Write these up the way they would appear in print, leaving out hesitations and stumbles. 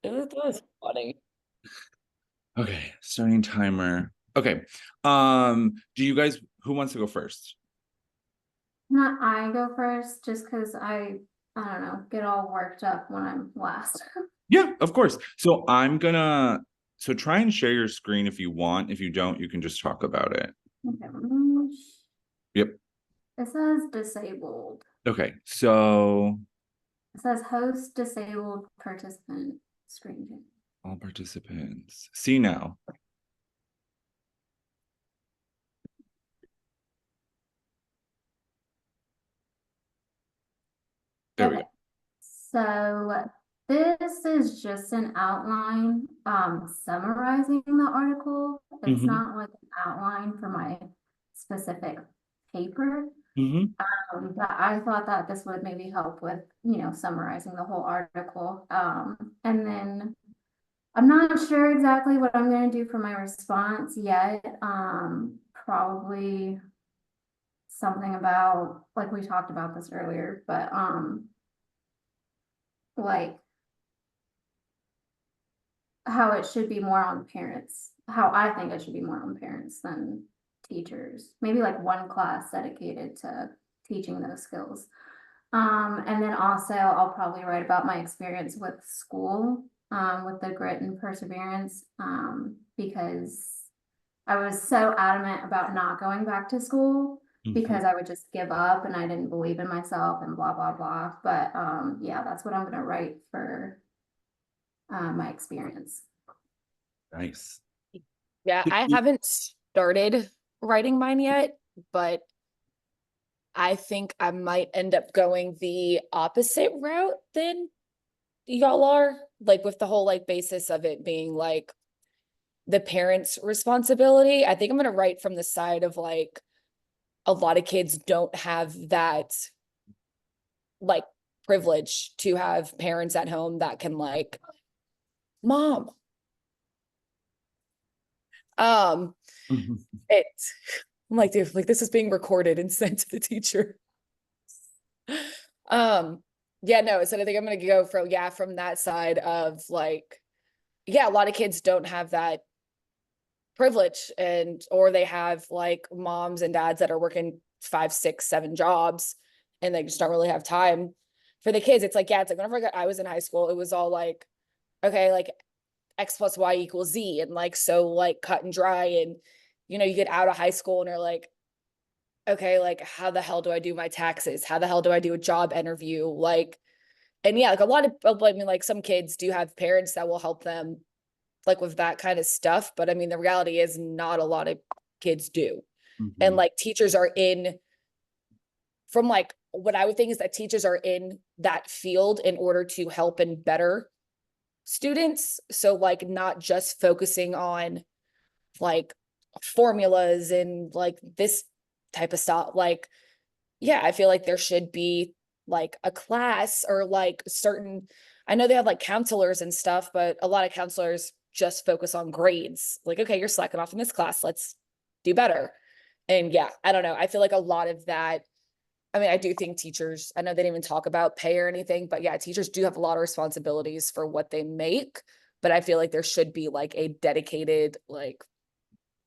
It was funny. Okay, starting timer. Okay. Do you guys who wants to go first? Not I go first, just because I don't know, get all worked up when I'm last. Yeah, of course. So try and share your screen if you want. If you don't, you can just talk about it. Okay. Yep. It says disabled. Okay. So It says host disabled participant screen share. all participants. See now. There we Okay. go. So this is just an outline summarizing the article. It's Mm-hmm. not like an outline for my specific paper. Mm-hmm. But I thought that this would maybe help with, summarizing the whole article. And then I'm not sure exactly what I'm going to do for my response yet. Probably something about, like we talked about this earlier, but like how it should be more on parents, how I think it should be more on parents than teachers. Maybe like one class dedicated to teaching those skills. And then also I'll probably write about my experience with school, with the grit and perseverance, because I was so adamant about not going back to school Mm-hmm. because I would just give up and I didn't believe in myself and blah blah blah. But yeah, that's what I'm gonna write for my experience. Nice. Yeah, I haven't started writing mine yet, but I think I might end up going the opposite route than y'all are, like with the whole like basis of it being like the parents' responsibility. I think I'm gonna write from the side of like a lot of kids don't have that like privilege to have parents at home that can like, mom. Mhm. It I'm like, dude, like this is being recorded and sent to the teacher. Um, yeah, no, so I think I'm gonna go from that side of like, yeah, a lot of kids don't have that privilege and or they have like moms and dads that are working 5, 6, 7 jobs and they just don't really have time for the kids. It's like, yeah, it's like whenever I was in high school, it was all like, okay, like X plus Y equals Z and like so like cut and dry. And you get out of high school and you're like, okay, like how the hell do I do my taxes? How the hell do I do a job interview? Like, and yeah, like a lot of I mean, like some kids do have parents that will help them like with that kind of stuff. But I mean, the reality is not a lot of kids do. And Mhm. like teachers are in from like what I would think is that teachers are in that field in order to help and better students. So like not just focusing on like formulas and like this type of stuff. Like, yeah, I feel like there should be like a class or like certain, I know they have like counselors and stuff, but a lot of counselors just focus on grades. Like, okay, you're slacking off in this class, let's do better. And yeah, I don't know. I feel like a lot of that. I mean, I do think teachers, I know they didn't even talk about pay or anything, but yeah, teachers do have a lot of responsibilities for what they make. But I feel like there should be like a dedicated, like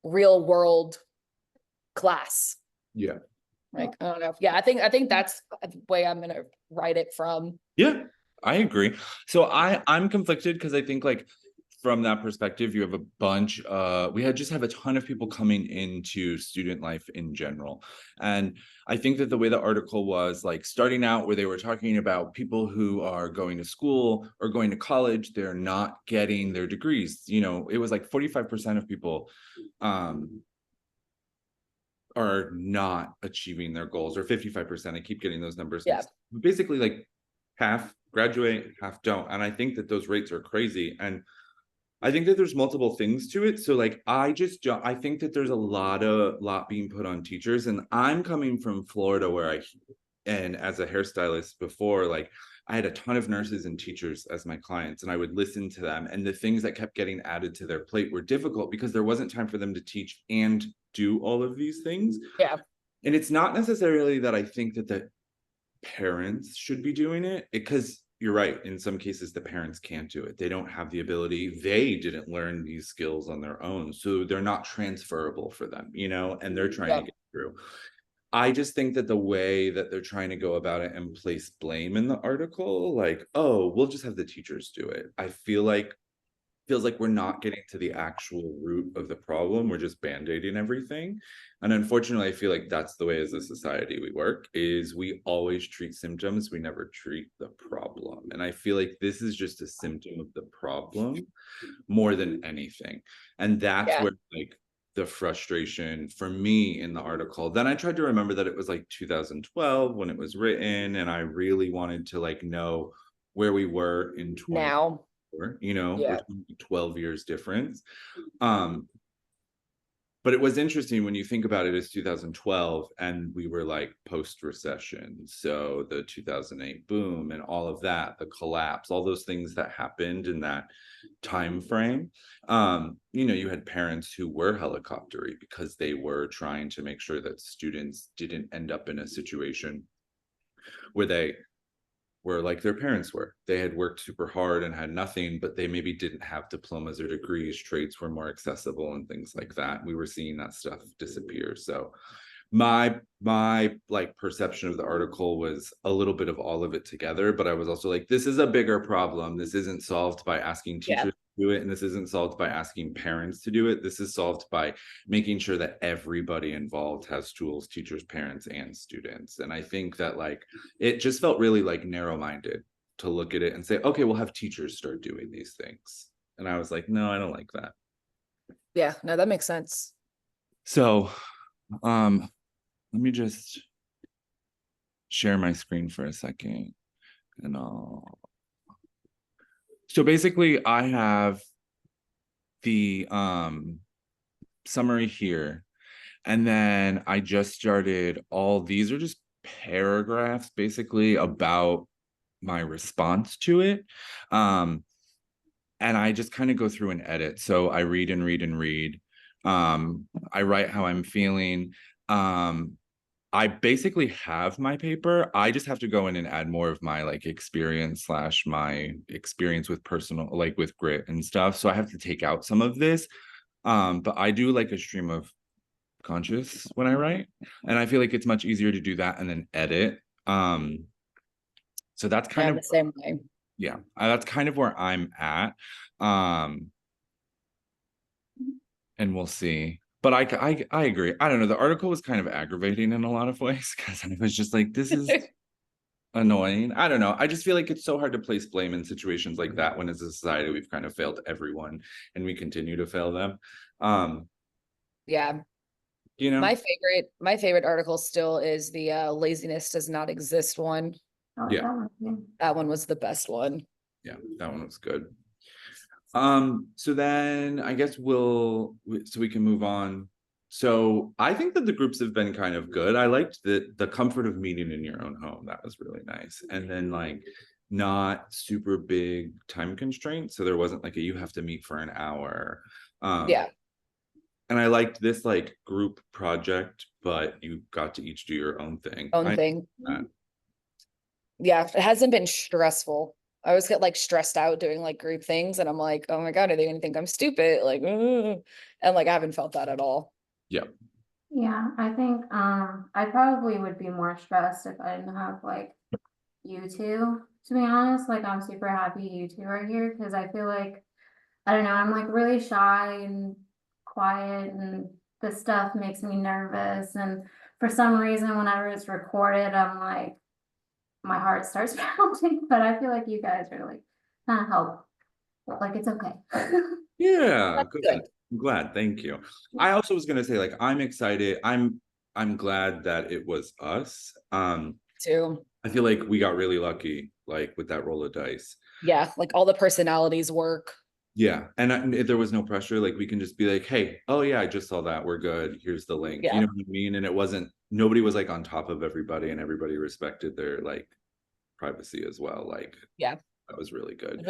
real world class. Yeah. Like, I don't know. Yeah, I think that's the way I'm gonna write it from. Yeah, I agree. So I'm conflicted because I think like from that perspective, you have a bunch we had just have a ton of people coming into student life in general. And I think that the way the article was like starting out where they were talking about people who are going to school or going to college, they're not getting their degrees. It was like 45% of people are not achieving their goals, or 55%. I keep getting those numbers Yeah. mixed. Basically, like half graduate, half don't. And I think that those rates are crazy. And I think that there's multiple things to it. So like I think that there's a lot being put on teachers. And I'm coming from Florida where and as a hairstylist before, like I had a ton of nurses and teachers as my clients, and I would listen to them. And the things that kept getting added to their plate were difficult because there wasn't time for them to teach and do all of these things. Yeah. And it's not necessarily that I think that the parents should be doing it because you're right. In some cases, the parents can't do it. They don't have the ability. They didn't learn these skills on their own. So they're not transferable for them, you know, and they're trying to Yep. get through. I just think that the way that they're trying to go about it and place blame in the article, like, oh, we'll just have the teachers do it. I feel like feels like we're not getting to the actual root of the problem. We're just band-aiding everything. And unfortunately, I feel like that's the way as a society we work, is we always treat symptoms, we never treat the problem. And I feel like this is just a symptom of the problem more than anything. And that's Yeah. where like the frustration for me in the article. Then I tried to remember that it was like 2012 when it was written, and I really wanted to like know where we were in 20, Now. you know, we're Yeah. talking 12 years difference. But it was interesting when you think about it as 2012 and we were like post-recession. So the 2008 boom and all of that, the collapse, all those things that happened in that time frame. You know, you had parents who were helicoptery because they were trying to make sure that students didn't end up in a situation where they were like their parents were. They had worked super hard and had nothing, but they maybe didn't have diplomas or degrees. Trades were more accessible and things like that. We were seeing that stuff disappear. So my like perception of the article was a little bit of all of it together, but I was also like, this is a bigger problem. This isn't solved by asking Yeah. teachers to do it, and this isn't solved by asking parents to do it. This is solved by making sure that everybody involved has tools, teachers, parents, and students. And I think that like it just felt really like narrow-minded to look at it and say, okay, we'll have teachers start doing these things. And I was like, no, I don't like that. Yeah. No, that makes sense. So let me just share my screen for a second and so basically I have the summary here, and then I just started all these are just paragraphs basically about my response to it. And I just kind of go through and edit. So I read and read and read. I write how I'm feeling. I basically have my paper. I just have to go in and add more of my like experience / my experience with personal, like with grit and stuff. So I have to take out some of this. But I do like a stream of conscious when I write, and I feel like it's much easier to do that and then edit. So that's Yeah, kind I'm of the same way. yeah, that's kind of where I'm at. And we'll see. But I agree. I don't know. The article was kind of aggravating in a lot of ways because I was just like, this is annoying. I don't know. I just feel like it's so hard to place blame in situations like that when as a society we've kind of failed everyone and we continue to fail them. Yeah. You know? My favorite article still is the laziness does not exist one. Oh, Yeah. that one, yeah. That one was the best one. Yeah, that one was good. So then I guess so we can move on. So I think that the groups have been kind of good. I liked the comfort of meeting in your own home. That was really nice. And then like not super big time constraints. So there wasn't like you have to meet for an hour. Yeah. And I liked this like group project, but you got to each do your own thing. Own thing. Yeah, it hasn't been stressful. I always get like stressed out doing like group things, and I'm like, oh my God, are they gonna think I'm stupid? Like, and like I haven't felt that at all. Yeah. Yeah, I think I probably would be more stressed if I didn't have like you two, to be honest. Like I'm super happy you two are here because I feel like I don't know, I'm like really shy and quiet and this stuff makes me nervous, and for some reason whenever it's recorded I'm like my heart starts pounding, but I feel like you guys are like kind of help. Like it's okay. Yeah, That's good. good. I'm glad. Thank you. I also was gonna say, like, I'm excited. I'm glad that it was us. Too. I feel like we got really lucky, like with that roll of dice. Yeah, like all the personalities work. Yeah, and there was no pressure. Like we can just be like, "Hey, oh yeah, I just saw that. We're good. Here's the link." Yeah. You know what I mean? And it wasn't. Nobody was like on top of everybody, and everybody respected their like privacy as well. Like, Yeah. that was really good.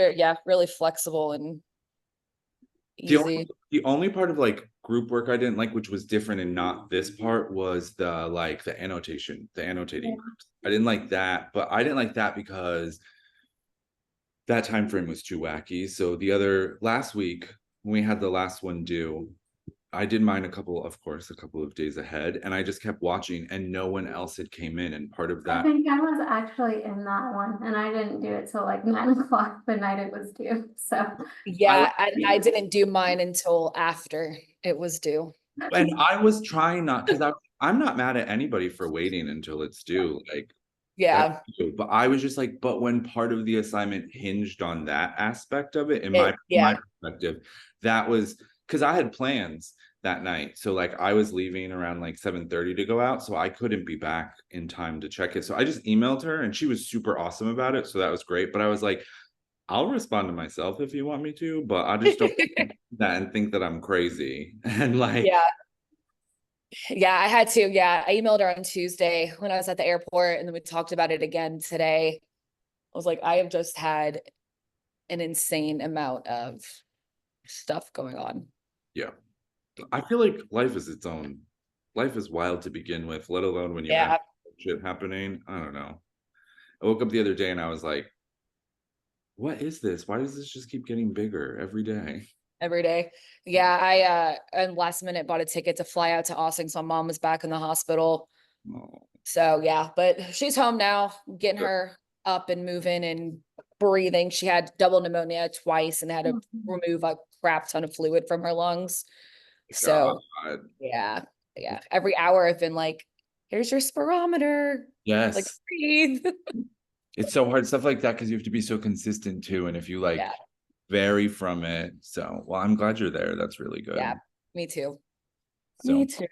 Really flexible and The easy. the only part of like group work I didn't like, which was different and not this part, was the like the annotating groups. I didn't like that, but I didn't like that because that time frame was too wacky. So last week when we had the last one due, I did mine a couple of days ahead, and I just kept watching, and no one else had came in. And part of I that, think I was actually in that one, and I didn't do it till like 9 o'clock the night it was due, so. Yeah, I didn't do mine until after it was due. and I was trying not, because I'm not mad at anybody for waiting until it's due. Like, Yeah, that's true. But I was just like, but when part of the assignment hinged on that aspect of it, in my perspective, that was because I had plans that night. So like I was leaving around like 7:30 to go out. So I couldn't be back in time to check it. So I just emailed her, and she was super awesome about it. So that was great. But I was like, I'll respond to myself if you want me to, but I just don't do that and think that I'm crazy. And like, yeah. Yeah, I had to. Yeah, I emailed her on Tuesday when I was at the airport, and then we talked about it again today. I was like, I have just had an insane amount of stuff going on. yeah, I feel like life is its own. Life is wild to begin with, let alone when you Yeah, have shit happening. I don't know. I woke up the other day and I was like, what is this? Why does this just keep getting bigger every day? every day. Yeah, I and last minute bought a ticket to fly out to Austin, so mom was back in the hospital. Oh, So yeah, but she's home now, getting good her up and moving and breathing. She had double pneumonia twice and had to remove a crap ton of fluid from her lungs. So God. yeah, yeah. Every hour I've been like, here's your spirometer. Like Yes. breathe. It's so hard stuff like that because you have to be so consistent too. And if you like Yeah, vary from it. So, well, I'm glad you're there. That's really good. yeah. Me too. So, Me too.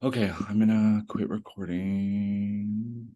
okay, I'm gonna quit recording.